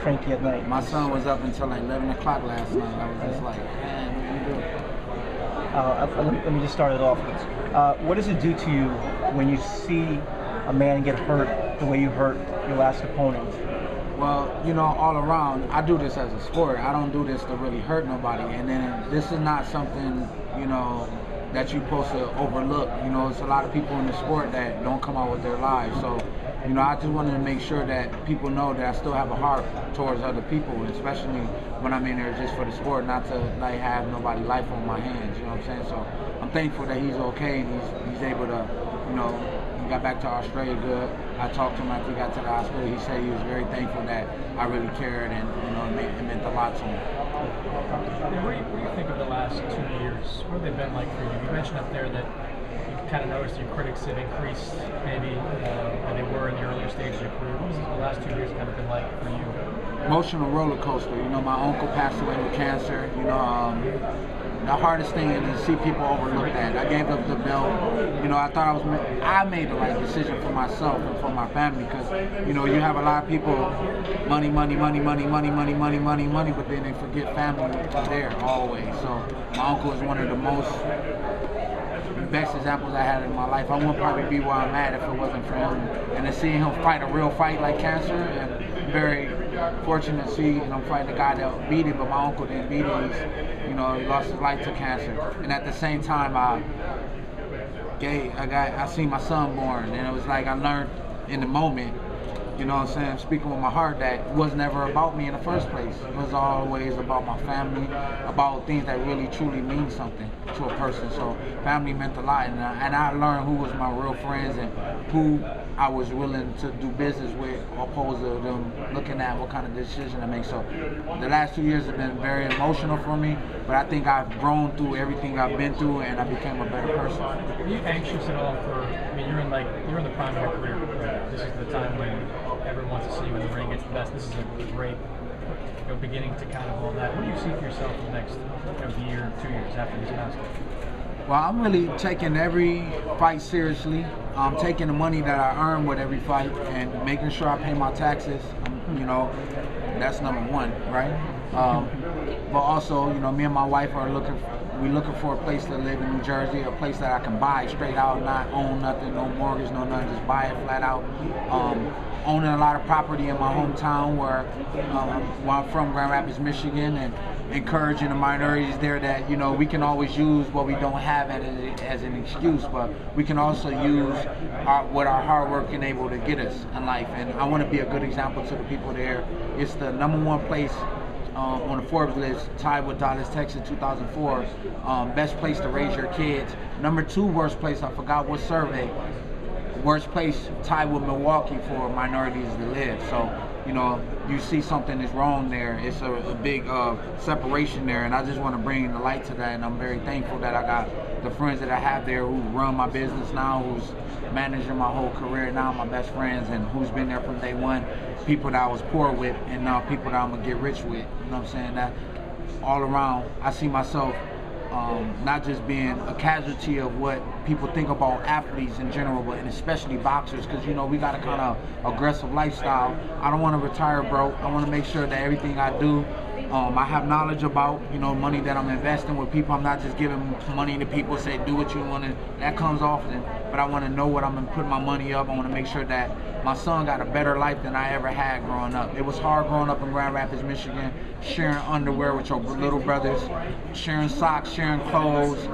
cranky at night? My son was up until like 11 o'clock last night. I was just like, man, what are you doing? Let me just start it off. What does it do to you when you see a man get hurt the way you hurt your last opponent? Well, you know, all around, I do this as a sport. I don't do this to really hurt nobody. And then this is not something, you know, that you're supposed to overlook. You know, it's a lot of people in the sport that don't come out with their lives. So, you know, I just wanted to make sure that people know that I still have a heart towards other people, especially when I'm in there just for the sport, not to like have nobody's life on my hands. You know what I'm saying? So I'm thankful that he's okay and he's able to, you know, he got back to Australia good. I talked to him after he got to the hospital. He said he was very thankful that I really cared, and you know, it meant a lot to him. What do you think of the last 2 years? What have they been like for you? You mentioned up there that you kind of noticed your critics have increased maybe than they were in the earlier stages of your career. What has the last 2 years kind of been like for you? Emotional roller coaster. You know, my uncle passed away with cancer. You know, the hardest thing is to see people overlook that. I gave up the belt. You know, I thought I made the right decision for myself and for my family, because, you know, you have a lot of people, money, but then they forget family there always. So my uncle is one of the best examples I had in my life. I wouldn't probably be where I'm at if it wasn't for him. And to see him fight a real fight like cancer, and very fortunate to see, and I'm fighting a guy that beat it, but my uncle didn't beat it. He lost his life to cancer. And at the same time, I seen my son born, and it was like I learned in the moment, you know what I'm saying, speaking with my heart, that it was never about me in the first place. It was always about my family, about things that really truly mean something to a person. So family meant a lot, and I learned who was my real friends and who I was willing to do business with, opposed to them looking at what kind of decision to make. So the last 2 years have been very emotional for me, but I think I've grown through everything I've been through, and I became a better person. Are you anxious at all for, I mean, you're in the prime of your career right now. This is the time when everyone wants to see you in the ring. It's the best. This is a great beginning to kind of all that. What do you see for yourself in the next year, 2 years after this master? Well, I'm really taking every fight seriously. I'm taking the money that I earn with every fight and making sure I pay my taxes. You know, that's number one, right? But also, you know, me and my wife are looking for a place to live in New Jersey, a place that I can buy straight out, not own nothing, no mortgage, no nothing, just buy it flat out. Owning a lot of property in my hometown where I'm from, Grand Rapids, Michigan, and encouraging the minorities there that, you know, we can always use what we don't have as an excuse, but we can also use what our hard work can able to get us in life. And I want to be a good example to the people there. It's the #1 place on the Forbes list, tied with Dallas, Texas, 2004. Best place to raise your kids. #2 worst place, I forgot what survey. Worst place, tied with Milwaukee for minorities to live. So, you know, you see something is wrong there. It's a big separation there, and I just want to bring the light to that. And I'm very thankful that I got the friends that I have there who run my business now, who's managing my whole career now, my best friends, and who's been there from day one. People that I was poor with, and now people that I'm gonna get rich with. You know what I'm saying? That all around, I see myself not just being a casualty of what people think about athletes in general, but and especially boxers, because, you know, we got a kind of aggressive lifestyle. I don't want to retire broke. I want to make sure that everything I do, I have knowledge about, you know, money that I'm investing with people. I'm not just giving money to people, say do what you want to. That comes often, but I want to know what I'm going to put my money up. I want to make sure that my son got a better life than I ever had growing up. It was hard growing up in Grand Rapids, Michigan, sharing underwear with your little brothers, sharing socks, sharing clothes,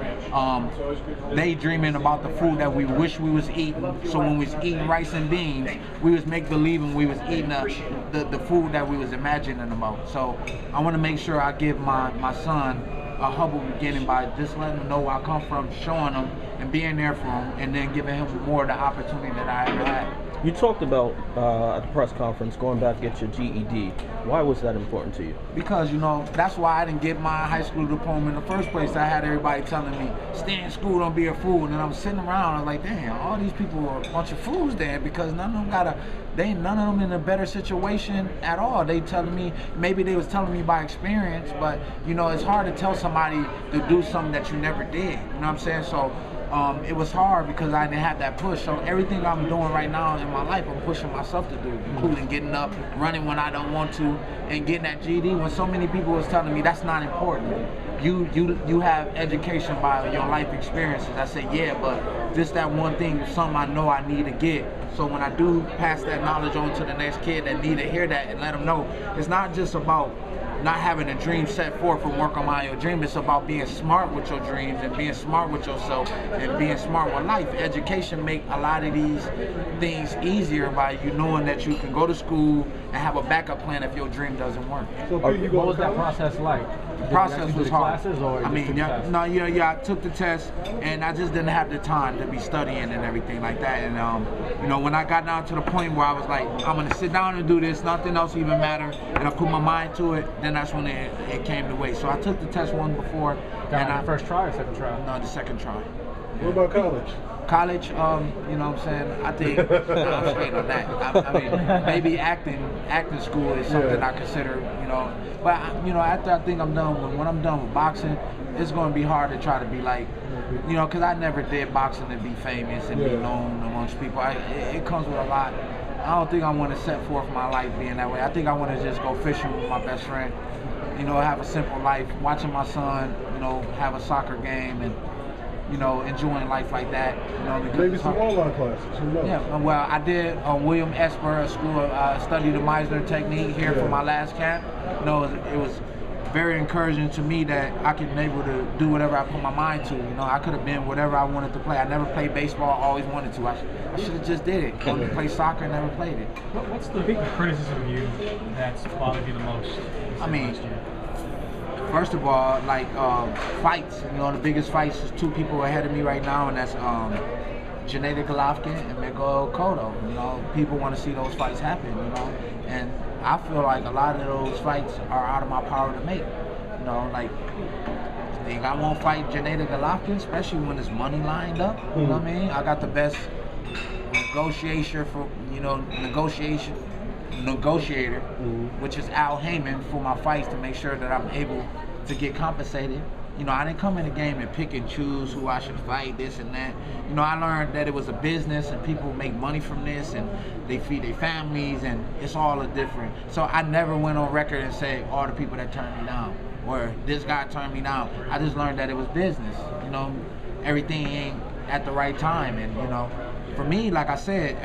daydreaming about the food that we wish we was eating. So when we was eating rice and beans, we was make-believing we was eating the food that we was imagining about. So I want to make sure I give my son a humble beginning by just letting him know where I come from, showing him and being there for him, and then giving him more of the opportunity that I ever had. You talked about at the press conference going back to get your GED. Why was that important to you? Because, you know, that's why I didn't get my high school diploma in the first place. I had everybody telling me, stay in school, don't be a fool. And then I was sitting around, I was like, damn, all these people are a bunch of fools there, because none of them in a better situation at all. They telling me, maybe they was telling me by experience, but, you know, it's hard to tell somebody to do something that you never did. You know what I'm saying? So it was hard because I didn't have that push. So everything I'm doing right now in my life, I'm pushing myself to do, including getting up, running when I don't want to, and getting that GED when so many people was telling me that's not important. You have education by your life experiences. I said, yeah, but just that one thing is something I know I need to get. So when I do pass that knowledge on to the next kid that need to hear that and let them know, it's not just about not having a dream set forth and work on your dream. It's about being smart with your dreams and being smart with yourself and being smart with life. Education make a lot of these things easier by you knowing that you can go to school and have a backup plan if your dream doesn't work. So what was that process like? The process was hard. Classes, or I mean, I took the test, and I just didn't have the time to be studying and everything like that. And when I got down to the point where I was like, I'm gonna sit down and do this, nothing else even matter, and I put my mind to it, then that's when it came to way. So I took the test one before. First try or second try? No, the second try. What about college? College, you know what I'm saying? I think I'm straight on that. I mean, maybe acting school is something I consider, But after I think I'm done, when I'm done with boxing, it's going to be hard to try to be like, because I never did boxing to be famous and be known amongst people. It comes with a lot. I don't think I want to set forth my life being that way. I think I want to just go fishing with my best friend, have a simple life, watching my son, have a soccer game and, enjoying life like that. Maybe some online classes. Who knows? Yeah, well, I did William Esper School. I studied the Meisner technique here for my last camp. It was very encouraging to me that I could be able to do whatever I put my mind to. I could have been whatever I wanted to play. I never played baseball, always wanted to. I should have just did it. Wanted to play soccer, never played it. What's the big criticism of you that's bothered you the most? I mean, first of all, like fights. The biggest fights is two people ahead of me right now, and that's Janeda Golovkin and Miguel Cotto. People want to see those fights happen. And I feel like a lot of those fights are out of my power to make. Like, think I won't fight Janeda Golovkin, especially when there's money lined up. You know what I mean? I got the best negotiator, which is Al Heyman, for my fights to make sure that I'm able to get compensated. I didn't come in the game and pick and choose who I should fight, this and that. I learned that it was a business and people make money from this and they feed their families and it's all a different. So I never went on record and said all the people that turned me down or this guy turned me down. I just learned that it was business. Everything ain't at the right time. And, for me, like I said,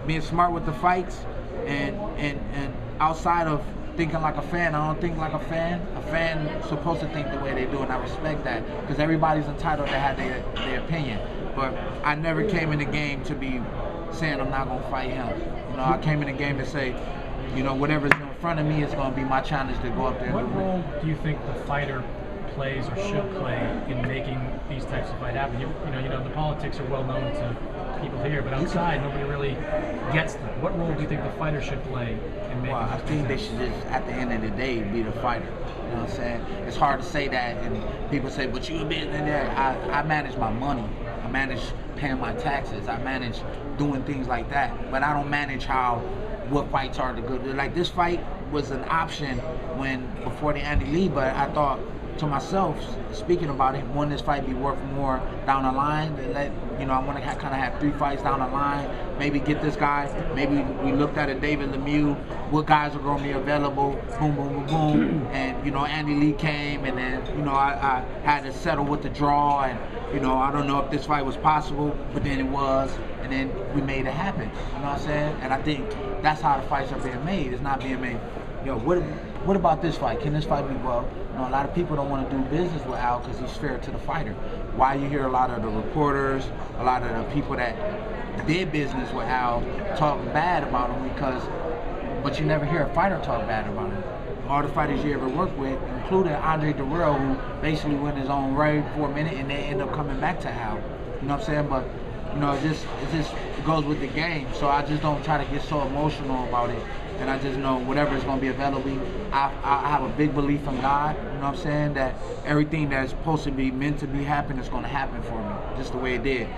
being smart with the fights and outside of thinking like a fan, I don't think like a fan. A fan is supposed to think the way they do, and I respect that because everybody's entitled to have their opinion. But I never came in the game to be saying I'm not going to fight him. I came in the game to say, whatever's in front of me is going to be my challenge to go up there. What role do you think the fighter plays or should play in making these types of fights happen? The politics are well known to people here, but outside nobody really gets them. What role do you think the fighter should play in making? Well, I think they should just, at the end of the day, be the fighter. You know what I'm saying? It's hard to say that, and people say, "But you been in there." I manage my money. I manage paying my taxes. I manage doing things like that. But I don't manage what fights are the good. Like this fight was an option before the Andy Lee, but I thought to myself, speaking about it, wouldn't this fight be worth more down the line? I want to kind of have 3 fights down the line, maybe get this guy. Maybe we looked at a David Lemieux, what guys are going to be available, boom, boom, boom, boom. And, Andy Lee came, and then, I had to settle with the draw, and, I don't know if this fight was possible, but then it was, and then we made it happen. You know what I'm saying? And I think that's how the fights are being made. It's not being made, what about this fight? Can this fight be well? A lot of people don't want to do business with Al because he's fair to the fighter. Why you hear a lot of the reporters, a lot of the people that did business with Al talk bad about him but you never hear a fighter talk bad about him. All the fighters you ever worked with, including Andre Durrell, who basically went his own way for a minute and they end up coming back to Al. You know what I'm saying? But it goes with the game. So I just don't try to get so emotional about it. And I just know whatever is going to be available. I have a big belief in God, you know what I'm saying, that everything that's supposed to be meant to be happen is going to happen for me, just the way it did.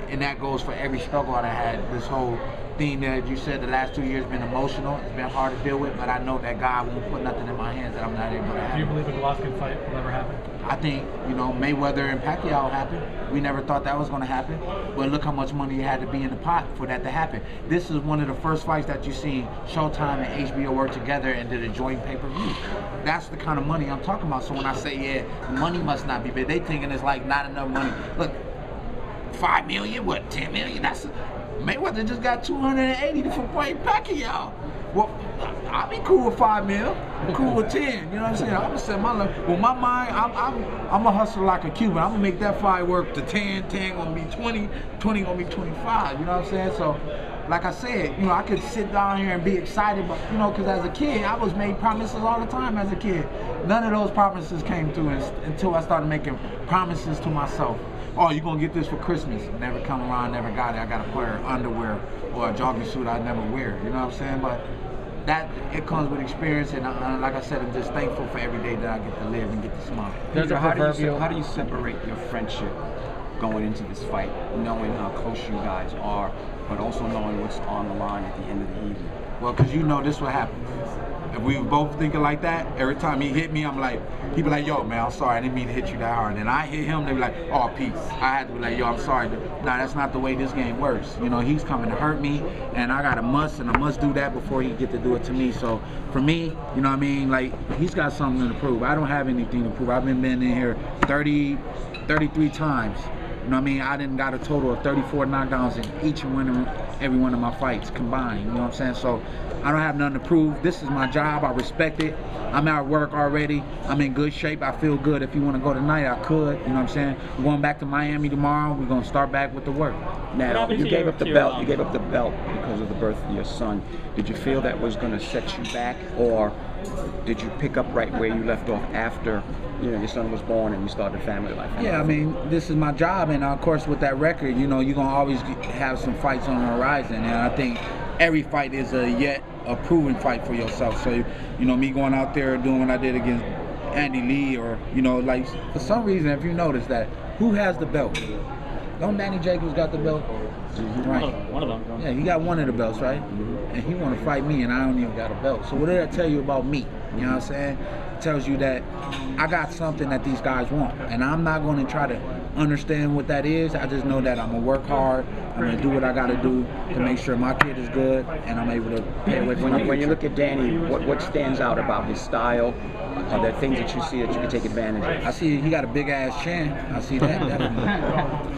And that goes for every struggle that I had this whole thing that you said the last 2 years been emotional. It's been hard to deal with, but I know that God won't put nothing in my hands that I'm not able to Do you handle. believe a Golovkin fight will ever happen? I think, Mayweather and Pacquiao happened. We never thought that was going to happen. But look how much money had to be in the pot for that to happen. This is one of the first fights that you see Showtime and HBO work together and did a joint pay-per-view. That's the kind of money I'm talking about. So when I say, yeah, money must not be big, they thinking it's like not enough money. Look, 5 million, what, 10 million? That's Mayweather just got 280 for fighting Pacquiao. Well, I'll be cool with 5 mil. I'm cool with 10. You know what I'm saying? I'm gonna set my life. With my mind, I'm a hustler like a Cuban. I'm gonna make that fight work to 10. 10 gonna be 20. 20 gonna be 25. You know what I'm saying? So, like I said, I could sit down here and be excited, but because as a kid, I was made promises all the time. As a kid, none of those promises came through until I started making promises to myself. Oh, you're gonna get this for Christmas. Never come around, never got it. I got a pair of underwear or a jogging suit I never wear. You know what I'm saying? But that it comes with experience, and like I said, I'm just thankful for every day that I get to live and get to smile. There's a proverbial. How do you separate your friendship going into this fight, knowing how close you guys are, but also knowing what's on the line at the end of the evening? Well, because this what happens. If we were both thinking like that, every time he hit me, I'm like, he be like, yo, man, I'm sorry, I didn't mean to hit you that hard. And I hit him, they be like, oh, peace. I had to be like, yo, I'm sorry. Nah, that's not the way this game works. He's coming to hurt me, and I got a must do that before he get to do it to me. So for me, like, he's got something to prove. I don't have anything to prove. I've been in here 33 times. I didn't got a total of 34 knockdowns in each and every one of my fights combined. You know what I'm saying? So I don't have nothing to prove. This is my job. I respect it. I'm at work already. I'm in good shape. I feel good. If you want to go tonight, I could. You know what I'm saying? We're going back to Miami tomorrow. We're going to start back with the work. Now, you gave up the belt. You gave up the belt because of the birth of your son. Did you feel that was going to set you back, or did you pick up right where you left off after your son was born and you started family life? Yeah, this is my job, and of course with that record, you're going to always have some fights on the horizon, and I think every fight is a proven fight for yourself. So, me going out there doing what I did against Andy Lee, or, like, for some reason, if you notice that, who has the belt? Don't Danny Jacobs got the belt? Mm-hmm. Right. One of them. Yeah, he got one of the belts, right? Mm-hmm. And he want to fight me, and I don't even got a belt. So what did that tell you about me? You know what I'm saying? It tells you that I got something that these guys want, and I'm not going to try to understand what that is. I just know that I'm going to work hard. I'm going to do what I got to do to make sure my kid is good, and I'm able to pay away for my future. When you look at Danny, what stands out about his style? Are there things that you see that you can take advantage of? I see he got a big ass chin. I see that definitely.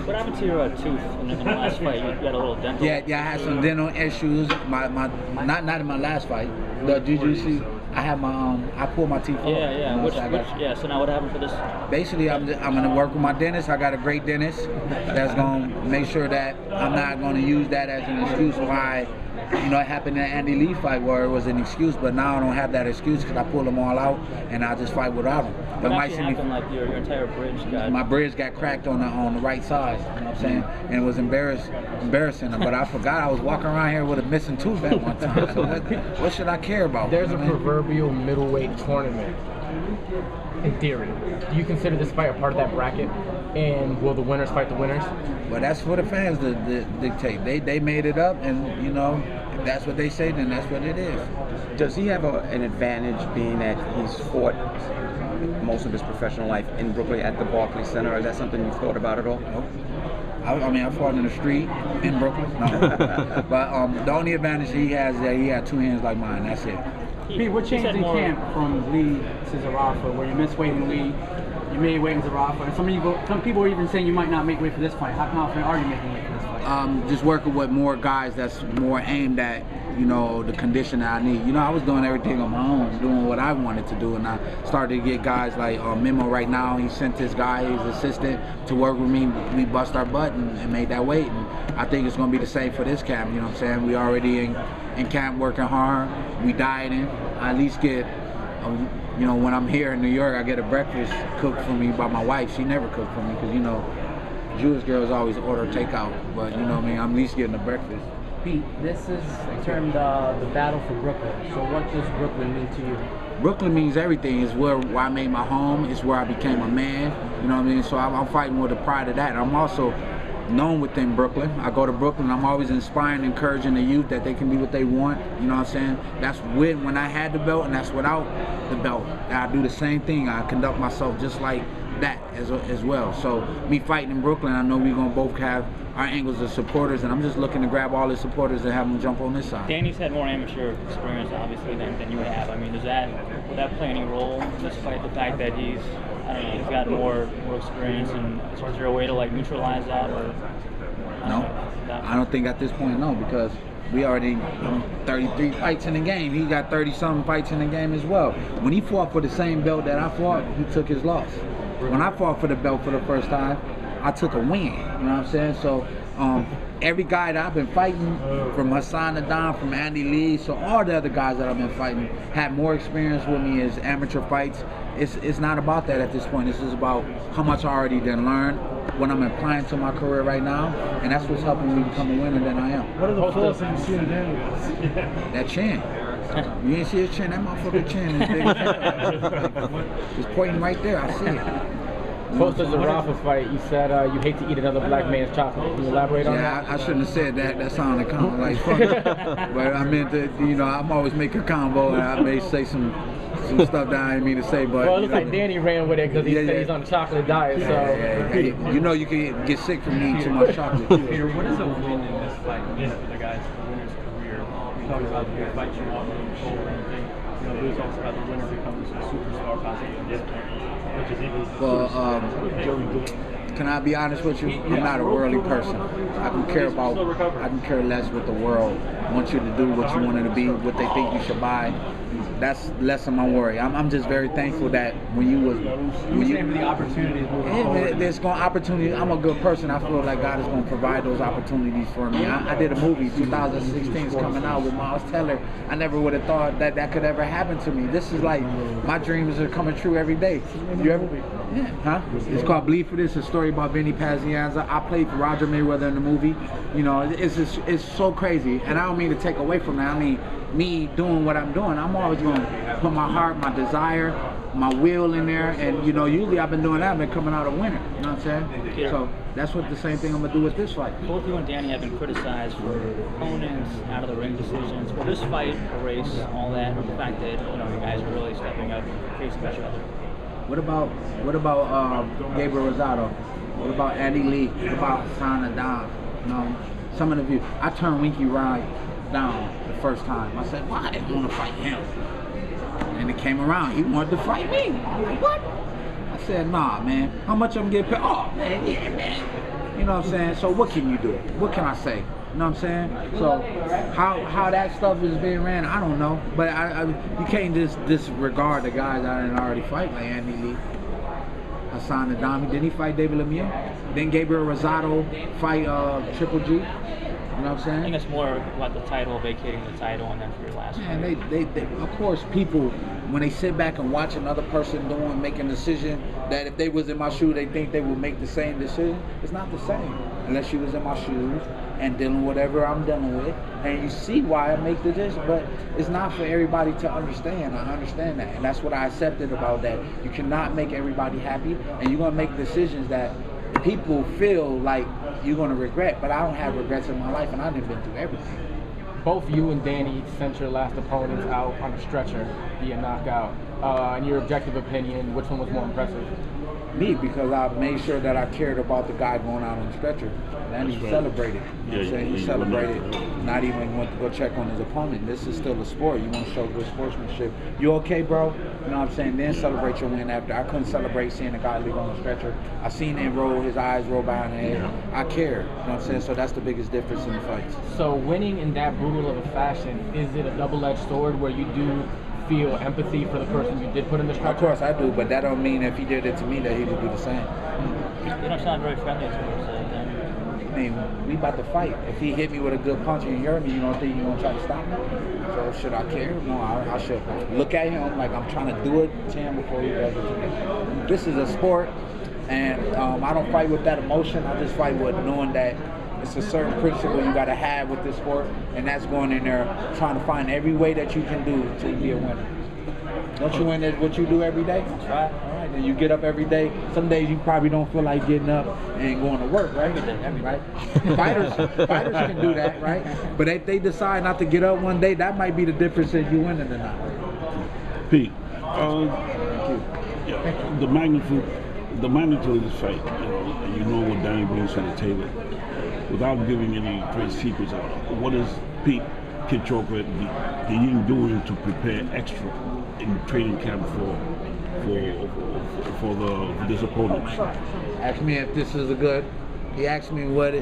What happened to your tooth in the last fight? You got a little dental. Yeah, I had some dental issues. Not in my last fight. Did you see? I had I pulled my teeth off. Yeah. So now what happened for this? Basically, I'm gonna work with my dentist. I got a great dentist that's gonna make sure that I'm not gonna use that as an excuse why. It happened in the Andy Lee fight where it was an excuse, but now I don't have that excuse because I pulled them all out and I just fight without them. What actually happened? Like your entire bridge got... My bridge got cracked on the right side. You know what I'm saying? And it was embarrassing. But I forgot I was walking around here with a missing tooth at one time. So what should I care about? There's a proverbial middleweight tournament. In theory, do you consider this fight a part of that bracket? And will the winners fight the winners? Well, that's for the fans to dictate. They made it up, and if that's what they say, then that's what it is. Does he have an advantage being that he's fought most of his professional life in Brooklyn at the Barclays Center? Is that something you've thought about at all? Nope. I fought in the street in Brooklyn. No. But the only advantage he has is that he had two hands like mine. That's it. Pete, what changed in camp from Lee to Zarafa, where you missed weight in Lee, you made weight in Zarafa, and some people are even saying you might not make weight for this fight. How confident are you making weight for this fight? Just working with more guys that's more aimed at, the condition that I need. I was doing everything on my own, doing what I wanted to do, and I started to get guys like Memo right now. He sent this guy, his assistant, to work with me. We bust our butt and made that weight, and I think it's going to be the same for this camp. You know what I'm saying? We already in camp working hard. We dieting. I at least get, when I'm here in New York, I get a breakfast cooked for me by my wife. She never cooked for me because, Jewish girls always order takeout. But, I'm at least getting a breakfast. Pete, this is termed the battle for Brooklyn. So what does Brooklyn mean to you? Brooklyn means everything. It's where I made my home. It's where I became a man. You know what I mean? So I'm fighting with the pride of that. I'm also known within Brooklyn. I go to Brooklyn, I'm always inspiring, encouraging the youth that they can be what they want. You know what I'm saying? That's when I had the belt, and that's without the belt. I do the same thing. I conduct myself just like that as well. So me fighting in Brooklyn, I know we're gonna both have our angles of supporters, and I'm just looking to grab all the supporters and have them jump on this side. Danny's had more amateur experience, obviously, than you have. I mean, will that play any role, despite the fact that he's got more experience, and is there a way to like neutralize that, or? I don't think at this point, no, because we already 33 fights in the game. He got 30-something fights in the game as well. When he fought for the same belt that I fought, he took his loss. When I fought for the belt for the first time, I took a win. You know what I'm saying? So every guy that I've been fighting, from Hassan Adam, from Andy Lee, so all the other guys that I've been fighting had more experience with me as amateur fights. It's not about that at this point. This is about how much I already done learned, what I'm applying to my career right now, and that's what's helping me become a winner than I am. What are the flaws that you see in Danny? That chin. You ain't see his chin? That motherfucker chin is big as hell. It's pointing right there. I see it. Post the Zarafa fight, you said you hate to eat another black man's chocolate. Can you elaborate on that? Yeah, I shouldn't have said that. That sounded kind of like funny. But I meant that, I'm always making a combo, and I may say some stuff that I didn't mean to say. But well, it looks like Danny ran with it because he said he's on a chocolate diet. So you can get sick from eating too much chocolate. Peter, what is a win in this fight mean for the guy's winner's career? You talk about the fight you want to control or anything. Lou talks about the winner becomes a superstar possibly at this point. Well, can I be honest with you? I'm not a worldly person. I can care less what the world wants you to do, what you want it to be, what they think you should buy. That's less of my worry. I'm just very thankful that the opportunities there's opportunity. I'm a good person. I feel like God is going to provide those opportunities for me. I did a movie, 2016 is coming out with Miles Teller. I never would have thought that could ever happen to me. This is like my dreams are coming true every day. You ever? Yeah. Huh? It's called Bleed for This. It's a story about Vinny Pazienza. I played for Roger Mayweather in the movie. It's so crazy, and I don't mean to take away from that. I mean, me doing what I'm doing, I'm always going to put my heart, my desire, my will in there, and usually I've been doing that, I've been coming out a winner. You know what I'm saying? Peter, so that's what the same thing I'm gonna do with this fight. Both you and Danny have been criticized for opponents, out of the ring decisions. Will this fight erase all that, or the fact that you guys are really stepping up, facing each other? What about Gabriel Rosado? What about Andy Lee? What about Hassan Adam? Some of the views. I turned Winky Ride down the first time. I said, why? I didn't want to fight him. And it came around. He wanted to fight me. I'm like, what? I said, nah, man. How much I'm getting paid? Oh, man, yeah, man. You know what I'm saying? So what can you do? What can I say? You know what I'm saying? So how that stuff is being ran, I don't know. But you can't just disregard the guys I didn't already fight, like Andy Lee, Hassan Adami. Didn't he fight David Lemieux? Then Gabriel Rosado fight Triple G. You know what I'm saying? I think it's more about the title, vacating the title, and then for your last fight. Man, they of course, people, when they sit back and watch another person making a decision, that if they was in my shoe, they think they would make the same decision. It's not the same. Unless you was in my shoes and dealing with whatever I'm dealing with, and you see why I make the decision, but it's not for everybody to understand. I understand that, and that's what I accepted about that. You cannot make everybody happy, and you're gonna make decisions that people feel like you're going to regret, but I don't have regrets in my life, and I've been through everything. Both you and Danny sent your last opponents out on a stretcher via knockout. In your objective opinion, which one was more impressive? Me, because I made sure that I cared about the guy going out on the stretcher. And he celebrated. You know what I'm saying? He celebrated, not even went to go check on his opponent. This is still a sport. You want to show good sportsmanship. You okay, bro? You know what I'm saying? Then celebrate your win after. I couldn't celebrate seeing a guy leave on the stretcher. I seen him roll, his eyes roll behind his head. I cared. You know what I'm saying? So that's the biggest difference in the fights. So winning in that brutal of a fashion, is it a double-edged sword where you do feel empathy for the person you did put in the stretcher? Of course I do, but that don't mean if he did it to me that he would do the same. You don't sound very friendly towards him. I mean, we about to fight. If he hit me with a good punch and you hurt me, you don't think you're going to try to stop me? So should I care? No, I should look at him like I'm trying to do it to him before he does it to me. This is a sport, and I don't fight with that emotion. I just fight with knowing that it's a certain principle you got to have with this sport, and that's going in there trying to find every way that you can do to be a winner. Don't you win at what you do every day? That's right. All right, then you get up every day. Some days you probably don't feel like getting up and going to work, right? Every day. Right? Fighters can do that, right? But if they decide not to get up one day, that might be the difference in you winning or not. Pete, yeah, the magnitude of this fight, and you know what Danny brings to the table. Without giving any great secrets out, what is Pete Kid Chocolate doing to prepare extra in training camp for this opponent? Ask me if this is a good. He asked me what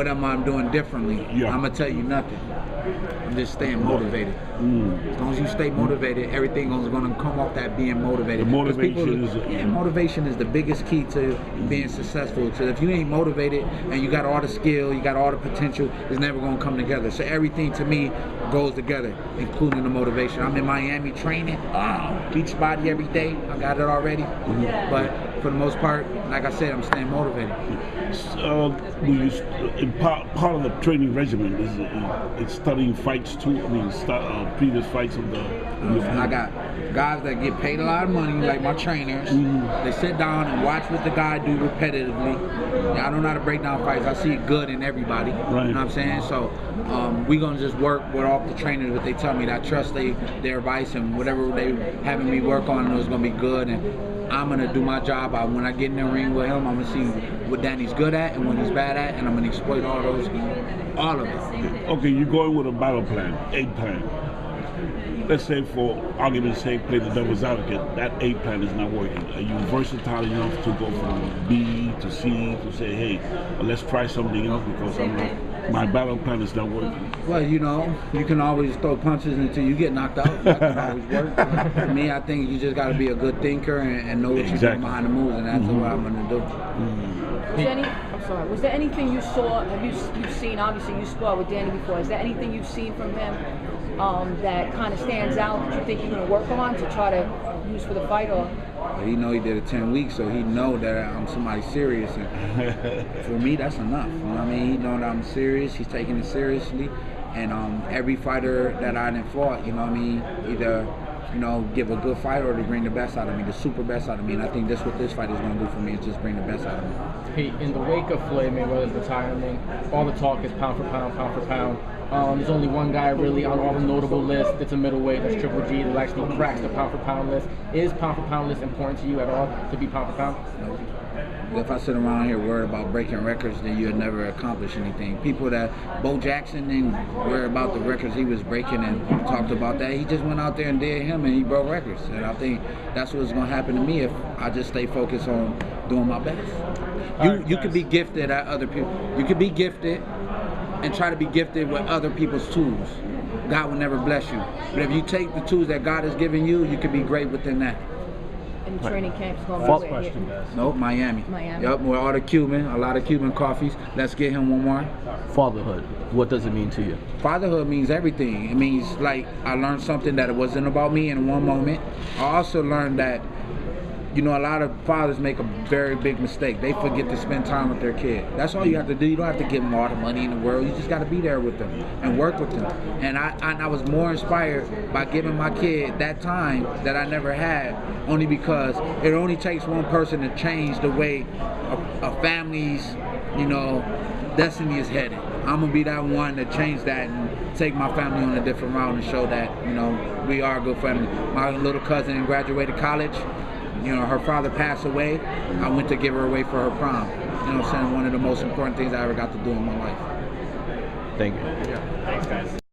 am I doing differently? Yeah. I'm gonna tell you nothing. I'm just staying motivated. As long as you stay motivated, everything is gonna come off that being motivated. The motivation motivation is the biggest key to being successful. So if you ain't motivated and you got all the skill, you got all the potential, it's never gonna come together. So everything to me goes together, including the motivation. I'm in Miami training, beach body every day. I got it already. But for the most part, like I said, I'm staying motivated. Part of the training regimen is studying fights too. I mean, previous fights of the. I got guys that get paid a lot of money, like my trainers. They sit down and watch what the guy do repetitively. I don't know how to break down fights. I see it good in everybody. Right. You know what I'm saying? So we gonna just work with all the trainers what they tell me. That I trust their advice, and whatever they having me work on is gonna be good. And I'm gonna do my job. When I get in the ring with him, I'm gonna see what Danny's good at and what he's bad at, and I'm gonna exploit all of it. Okay, you're going with a battle plan, 8 plan. Let's say, for argument's sake, play the devil's advocate. That 8 plan is not working. Are you versatile enough to go from B to C to say, hey, let's try something else because my battle plan is not working? Well, you can always throw punches until you get knocked out. That can always work. For me, I think you just got to be a good thinker and know what you're doing behind the moves, and that's what I'm going to do. Was there anything you saw? Have you've seen? Obviously, you sparred with Danny before. Is there anything you've seen from him that kind of stands out that you think you're going to work on to try to use for the fight? Or he know he did it 10 weeks, so he know that I'm somebody serious. And for me, that's enough. You know what I mean? He know that I'm serious. He's taking it seriously. And every fighter that I done fought, you know what I mean, either give a good fight or to bring the best out of me, the super best out of me. And I think that's what this fight is going to do for me, is just bring the best out of me. Pete, in the wake of Floyd Mayweather's retirement, all the talk is pound for pound, pound for pound. There's only one guy really on all the notable lists that's a middleweight, that's Triple G, that actually cracks the pound for pound list. Is pound for pound list important to you at all, to be pound for pound? No. If I sit around here worried about breaking records, then you'll never accomplish anything. People Bo Jackson didn't worry about the records he was breaking and talked about that. He just went out there and did him, and he broke records. And I think that's what's going to happen to me if I just stay focused on doing my best. You could be gifted at other people. You could be gifted and try to be gifted with other people's tools. God will never bless you. But if you take the tools that God has given you, you can be great within that. And the training camp's going Last to question, guys. Nope, Miami. Yep, with all the a lot of Cuban coffees. Let's get him one more. Fatherhood, what does it mean to you? Fatherhood means everything. It means, like, I learned something that it wasn't about me in one moment. I also learned that, a lot of fathers make a very big mistake. They forget to spend time with their kid. That's all you have to do. You don't have to give them all the money in the world. You just got to be there with them and work with them. And I was more inspired by giving my kid that time that I never had, only because it only takes one person to change the way a family's, destiny is headed. I'm going to be that one to change that and take my family on a different route and show that, we are a good family. My little cousin graduated college. Her father passed away. I went to give her away for her prom. One of the most important things I ever got to do in my life. Thank you. Thanks, guys.